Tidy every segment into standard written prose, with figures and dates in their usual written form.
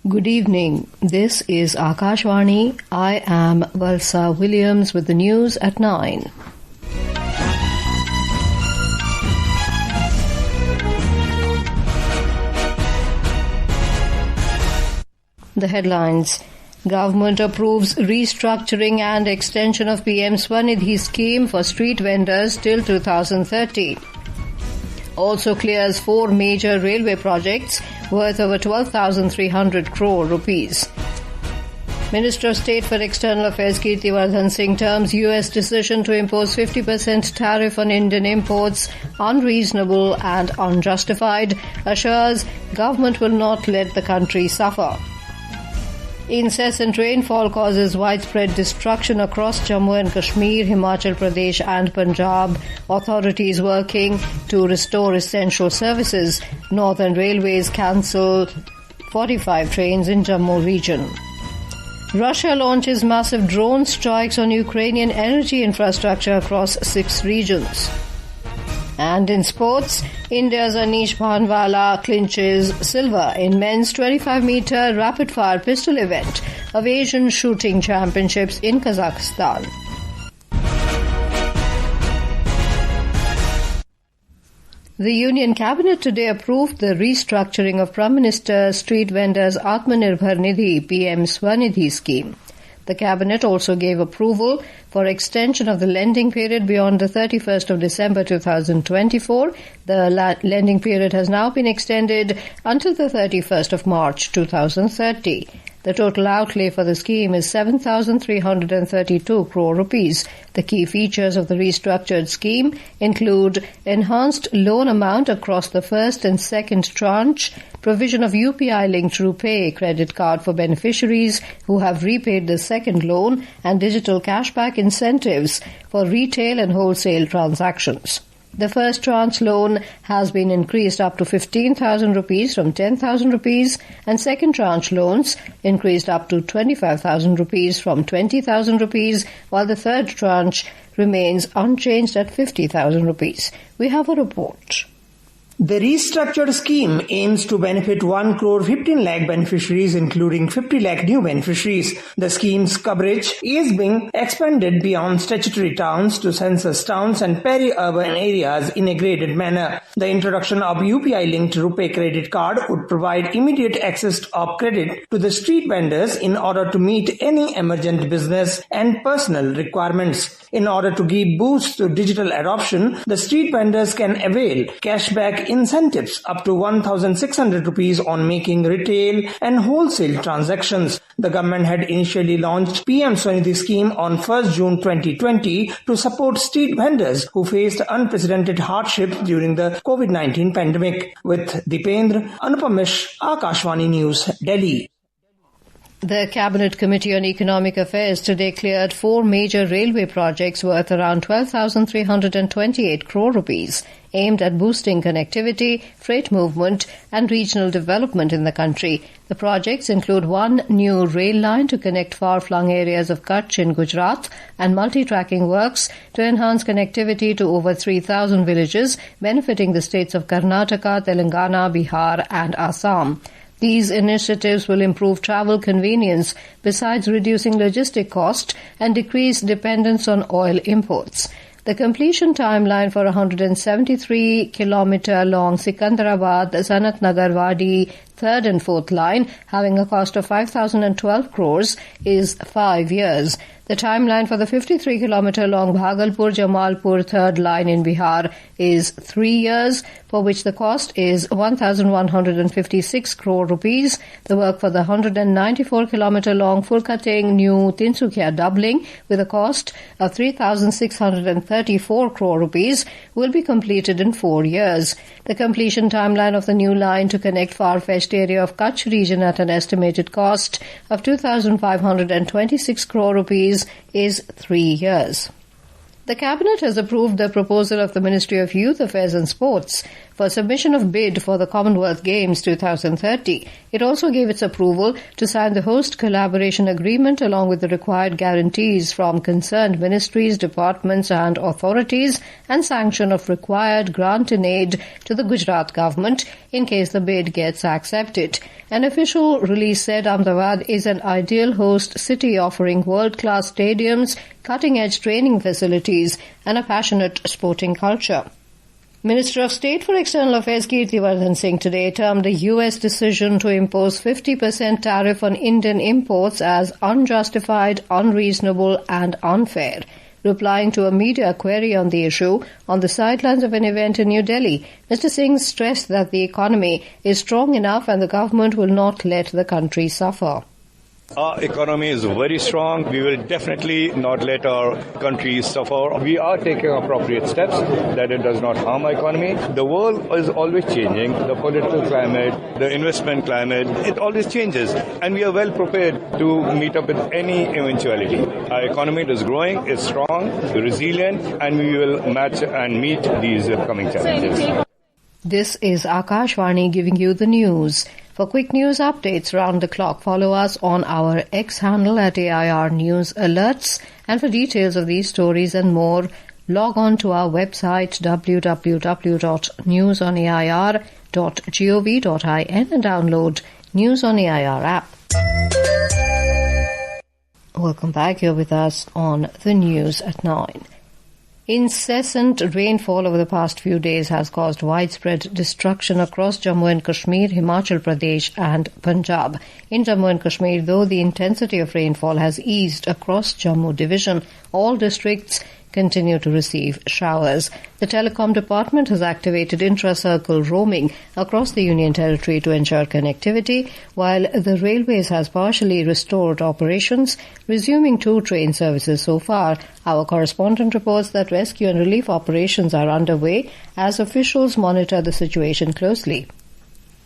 Good evening. This is Akashvani. I am Valsa Williams with the news at 9. The headlines. Government approves restructuring and extension of PM SVANidhi Scheme for street vendors till 2030. Also clears 4 major railway projects worth over 12,300 crore rupees. Minister of State for External Affairs Kirti Vardhan Singh terms US decision to impose 50% tariff on Indian imports unreasonable and unjustified, assures government will not let the country suffer. Incessant rainfall causes widespread destruction across Jammu and Kashmir, Himachal Pradesh and Punjab. Authorities working to restore essential services. Northern Railways cancel 45 trains in Jammu region. Russia launches massive drone strikes on Ukrainian energy infrastructure across 6 regions. And in sports, India's Anish Bhanwala clinches silver in men's 25-meter rapid-fire pistol event of Asian Shooting Championships in Kazakhstan. The Union Cabinet today approved the restructuring of Prime Minister Street Vendors Atmanirbhar Nidhi PM SVANidhi Scheme. The Cabinet also gave approval for extension of the lending period beyond the 31st of December 2024. The lending period has now been extended until the 31st of March 2030. The total outlay for the scheme is 7,332 crore rupees. The key features of the restructured scheme include enhanced loan amount across the first and second tranche, provision of UPI-linked RuPay credit card for beneficiaries who have repaid the second loan, and digital cashback incentives for retail and wholesale transactions. The first tranche loan has been increased up to 15,000 rupees from 10,000 rupees, and second tranche loans increased up to 25,000 rupees from 20,000 rupees, while the third tranche remains unchanged at 50,000 rupees. We have a report. The restructured scheme aims to benefit 1 crore 15 lakh beneficiaries, including 50 lakh new beneficiaries. The scheme's coverage is being expanded beyond statutory towns to census towns and peri-urban areas in a graded manner. The introduction of UPI-linked RuPay credit card would provide immediate access of credit to the street vendors in order to meet any emergent business and personal requirements. In order to give boost to digital adoption, the street vendors can avail cashback incentives up to 1,600 rupees on making retail and wholesale transactions. The government had initially launched PM SVANidhi Scheme on 1st June 2020 to support street vendors who faced unprecedented hardships during the COVID-19 pandemic. With Dipendra, Anupam Mish, Akashvani News, Delhi. The Cabinet Committee on Economic Affairs today cleared 4 major railway projects worth around 12,328 crore rupees, aimed at boosting connectivity, freight movement and regional development in the country. The projects include 1 new rail line to connect far-flung areas of Kutch in Gujarat and multi-tracking works to enhance connectivity to over 3,000 villages, benefiting the states of Karnataka, Telangana, Bihar and Assam. These initiatives will improve travel convenience besides reducing logistic cost and decrease dependence on oil imports. The completion timeline for 173-kilometer long Sikandarabad-Sanat Nagar Wadi 3rd and 4th line, having a cost of 5,012 crores, is 5 years. The timeline for the 53-kilometer long Bhagalpur-Jamalpur 3rd line in Bihar is 3 years, for which the cost is 1,156 crore rupees. The work for the 194-kilometer long Fulkating New Tinsukia doubling, with a cost of 3,634 crore rupees, will be completed in 4 years. The completion timeline of the new line to connect far-fetched area of Kutch region at an estimated cost of 2,526 crore rupees is 3 years. The Cabinet has approved the proposal of the Ministry of Youth Affairs and Sports for submission of bid for the Commonwealth Games 2030. It also gave its approval to sign the host collaboration agreement along with the required guarantees from concerned ministries, departments and authorities, and sanction of required grant in aid to the Gujarat government in case the bid gets accepted. An official release said Ahmedabad is an ideal host city offering world-class stadiums, cutting-edge training facilities and a passionate sporting culture. Minister of State for External Affairs Kirti Vardhan Singh today termed the US decision to impose 50% tariff on Indian imports as unjustified, unreasonable and unfair. Replying to a media query on the issue on the sidelines of an event in New Delhi, Mr. Singh stressed that the economy is strong enough and the government will not let the country suffer. Our economy is very strong. We will definitely not let our country suffer. We are taking appropriate steps that it does not harm our economy. The world is always changing. The political climate, the investment climate, it always changes. And we are well prepared to meet up with any eventuality. Our economy is growing, it's strong, resilient, and we will match and meet these coming challenges. This is Akashvani giving you the news. For quick news updates round the clock, follow us on our X handle at AIR News Alerts. And for details of these stories and more, log on to our website www.newsonair.gov.in and download News on AIR app. Welcome back. You're with us on the news at 9. Incessant rainfall over the past few days has caused widespread destruction across Jammu and Kashmir, Himachal Pradesh and Punjab. In Jammu and Kashmir, though the intensity of rainfall has eased across Jammu division, all districts continue to receive showers. The Telecom Department has activated intra-circle roaming across the Union Territory to ensure connectivity, while the Railways has partially restored operations, resuming 2 train services so far. Our correspondent reports that rescue and relief operations are underway as officials monitor the situation closely.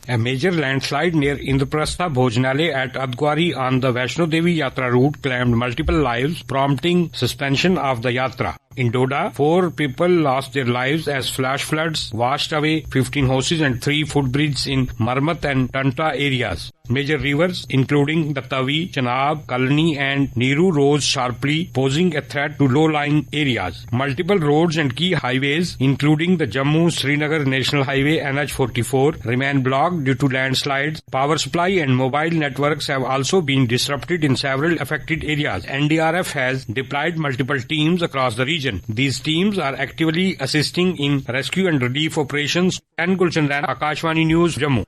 A major landslide near Indraprastha Bhojanalaya at Adgwari on the Vaishno Devi Yatra route claimed multiple lives, prompting suspension of the Yatra. In Doda, 4 people lost their lives as flash floods washed away 15 houses and 3 footbridges in Marmat and Tanta areas. Major rivers, including the Tavi, Chenab, Kalani and Neeru rose sharply, posing a threat to low-lying areas. Multiple roads and key highways, including the Jammu-Srinagar National Highway NH44, remain blocked due to landslides. Power supply and mobile networks have also been disrupted in several affected areas. NDRF has deployed multiple teams across the region. These teams are actively assisting in rescue and relief operations. And Gulchandran, Akashvani News, Jammu.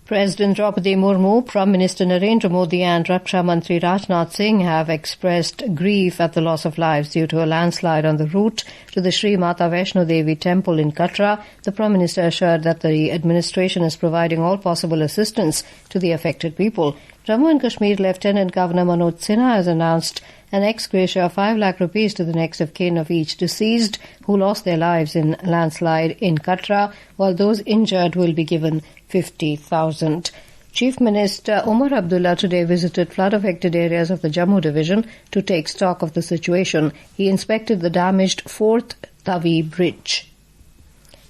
President Draupadi Murmu, Prime Minister Narendra Modi and Raksha Mantri Rajnath Singh have expressed grief at the loss of lives due to a landslide on the route to the Sri Mata Vaishno Devi temple in Katra. The Prime Minister assured that the administration is providing all possible assistance to the affected people. Jammu and Kashmir Lieutenant Governor Manoj Sinha has announced an ex gratia of 5 lakh rupees to the next of kin of each deceased who lost their lives in landslide in Katra, while those injured will be given 50,000. Chief Minister Umar Abdullah today visited flood-affected areas of the Jammu division to take stock of the situation. He inspected the damaged 4th Tavi bridge.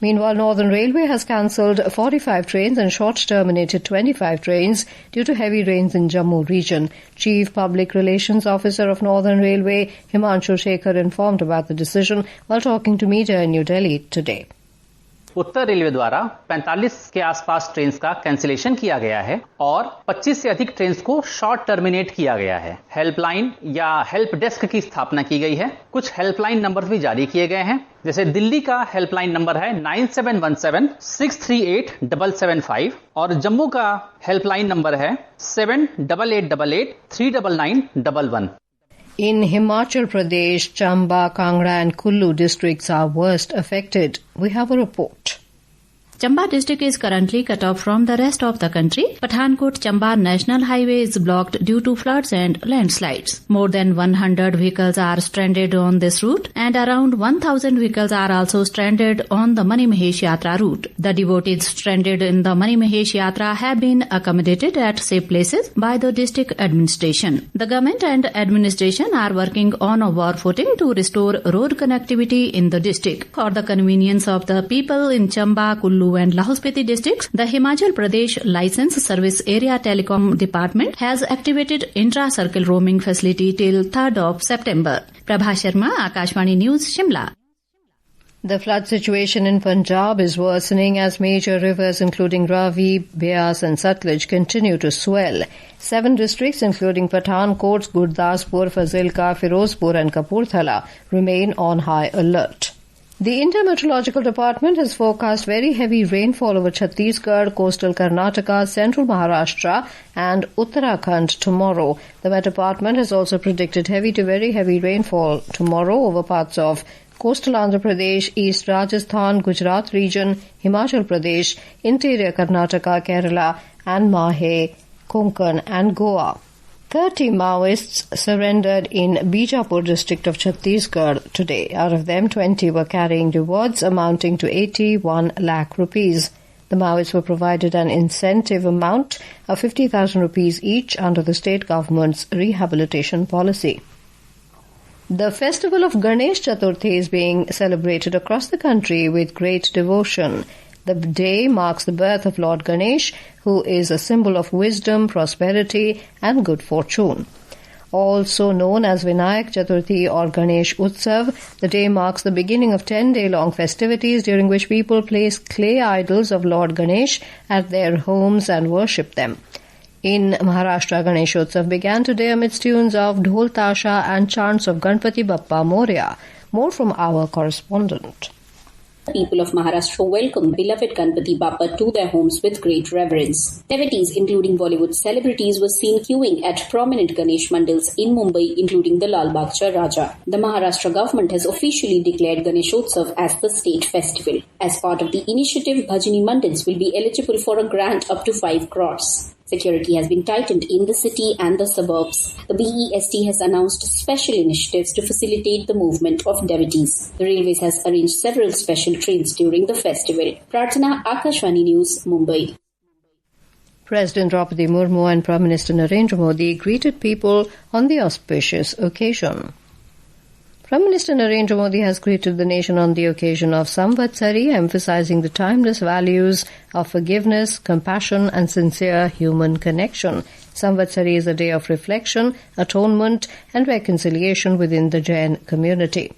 Meanwhile, Northern Railway has cancelled 45 trains and short-terminated 25 trains due to heavy rains in Jammu region. Chief Public Relations Officer of Northern Railway, Himanshu Shekhar, informed about the decision while talking to media in New Delhi today. Uttar railway द्वारा 45 के आसपास trains का cancellation किया गया है और 25 से अधिक ट्रेन्स को शॉर्ट टर्मिनेट किया गया है। हेल्पलाइन या हेल्प डेस्क की स्थापना की गई है। कुछ हेल्पलाइन नंबर भी जारी किए गए हैं, जैसे दिल्ली का हेल्पलाइन नंबर है 9717-638-775 और जम्मू का हेल्पलाइन नंबर है 7888-399-11। In Himachal Pradesh, Chamba, Kangra and Kullu districts are worst affected. We have a report. Chamba district is currently cut off from the rest of the country. Pathankot-Chamba National Highway is blocked due to floods and landslides. More than 100 vehicles are stranded on this route and around 1,000 vehicles are also stranded on the Mani Mahesh Yatra route. The devotees stranded in the Mani Mahesh Yatra have been accommodated at safe places by the district administration. The government and administration are working on a war footing to restore road connectivity in the district. For the convenience of the people in Chamba, Kullu Kullu and Lahore Spiti districts, the Himachal Pradesh License Service Area Telecom Department has activated intra-circle roaming facility till 3rd of September. Prabha Sharma, Akashvani News, Shimla. The flood situation in Punjab is worsening as major rivers including Ravi, Beas and Satluj continue to swell. 7 districts including Pathankot, Gurdaspur, Fazilka, Firozpur and Kapurthala remain on high alert. The Indian Meteorological Department has forecast very heavy rainfall over Chhattisgarh, coastal Karnataka, central Maharashtra and Uttarakhand tomorrow. The Met Department has also predicted heavy to very heavy rainfall tomorrow over parts of coastal Andhra Pradesh, East Rajasthan, Gujarat region, Himachal Pradesh, interior Karnataka, Kerala and Mahe, Konkan and Goa. 30 Maoists surrendered in Bijapur district of Chhattisgarh today. Out of them, 20 were carrying rewards amounting to 81 lakh rupees. The Maoists were provided an incentive amount of 50,000 rupees each under the state government's rehabilitation policy. The festival of Ganesh Chaturthi is being celebrated across the country with great devotion. The day marks the birth of Lord Ganesh, who is a symbol of wisdom, prosperity and good fortune. Also known as Vinayak Chaturthi or Ganesh Utsav, the day marks the beginning of 10-day-long festivities during which people place clay idols of Lord Ganesh at their homes and worship them. In Maharashtra, Ganeshotsav began today amidst tunes of Dhol Tasha and chants of Ganpati Bappa Moria. More from our correspondent. The people of Maharashtra welcome beloved Ganpati Bappa to their homes with great reverence. Devotees, including Bollywood celebrities, were seen queuing at prominent Ganesh mandals in Mumbai, including the Lal Baghcha Raja. The Maharashtra government has officially declared Ganeshotsav as the state festival. As part of the initiative, Bhajani mandals will be eligible for a grant up to 5 crores. Security has been tightened in the city and the suburbs. The BEST has announced special initiatives to facilitate the movement of devotees. The Railways has arranged several special trains during the festival. Prarthana, Akashvani News, Mumbai. President Draupadi Murmu and Prime Minister Narendra Modi greeted people on the auspicious occasion. Prime Minister Narendra Modi has greeted the nation on the occasion of Samvatsari, emphasizing the timeless values of forgiveness, compassion and sincere human connection. Samvatsari is a day of reflection, atonement and reconciliation within the Jain community.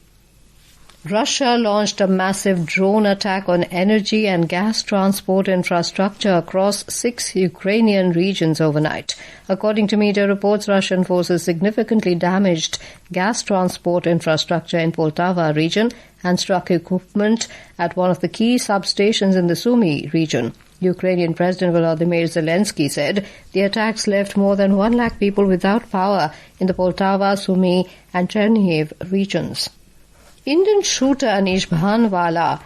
Russia launched a massive drone attack on energy and gas transport infrastructure across 6 Ukrainian regions overnight. According to media reports, Russian forces significantly damaged gas transport infrastructure in Poltava region and struck equipment at one of the key substations in the Sumy region. Ukrainian President Volodymyr Zelensky said the attacks left more than 1 lakh people without power in the Poltava, Sumy and Chernihiv regions. Indian shooter Anish Bhanwala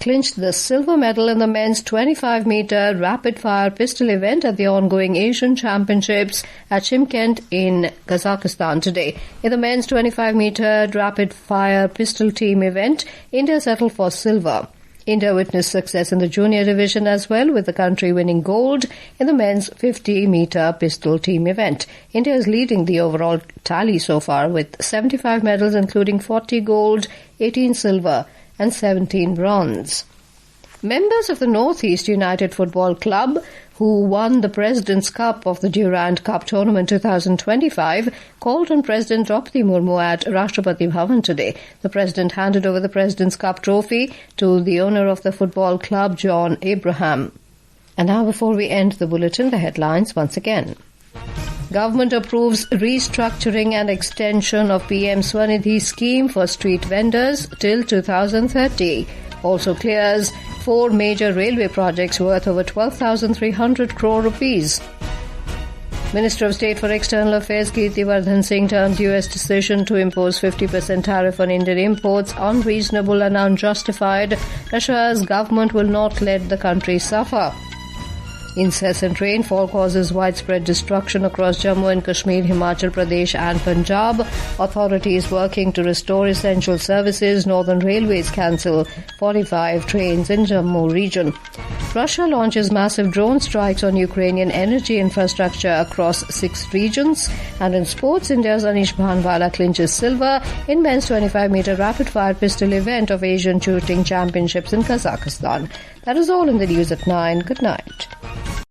clinched the silver medal in the men's 25-meter rapid-fire pistol event at the ongoing Asian Championships at Shymkent in Kazakhstan today. In the men's 25-meter rapid-fire pistol team event, India settled for silver. India witnessed success in the junior division as well, with the country winning gold in the men's 50-meter pistol team event. India is leading the overall tally so far with 75 medals, including 40 gold, 18 silver and 17 bronze. Members of the Northeast United Football Club, who won the President's Cup of the Durand Cup Tournament 2025, called on President Draupadi Murmu at Rashtrapati Bhavan today. The President handed over the President's Cup trophy to the owner of the football club, John Abraham. And now, before we end the bulletin, the headlines once again. Government approves restructuring and extension of PM SVANidhi Scheme for street vendors till 2030. Also clears 4 major railway projects worth over 12,300 crore rupees. Minister of State for External Affairs Kirti Vardhan Singh termed US decision to impose 50% tariff on Indian imports unreasonable and unjustified. Russia's government will not let the country suffer. Incessant rainfall causes widespread destruction across Jammu and Kashmir, Himachal Pradesh and Punjab. Authorities working to restore essential services. Northern Railways cancel 45 trains in Jammu region. Russia launches massive drone strikes on Ukrainian energy infrastructure across 6 regions. And in sports, India's Anish Bhanwala clinches silver in men's 25-meter rapid-fire pistol event of Asian Shooting Championships in Kazakhstan. That is all in the news at 9. Good night.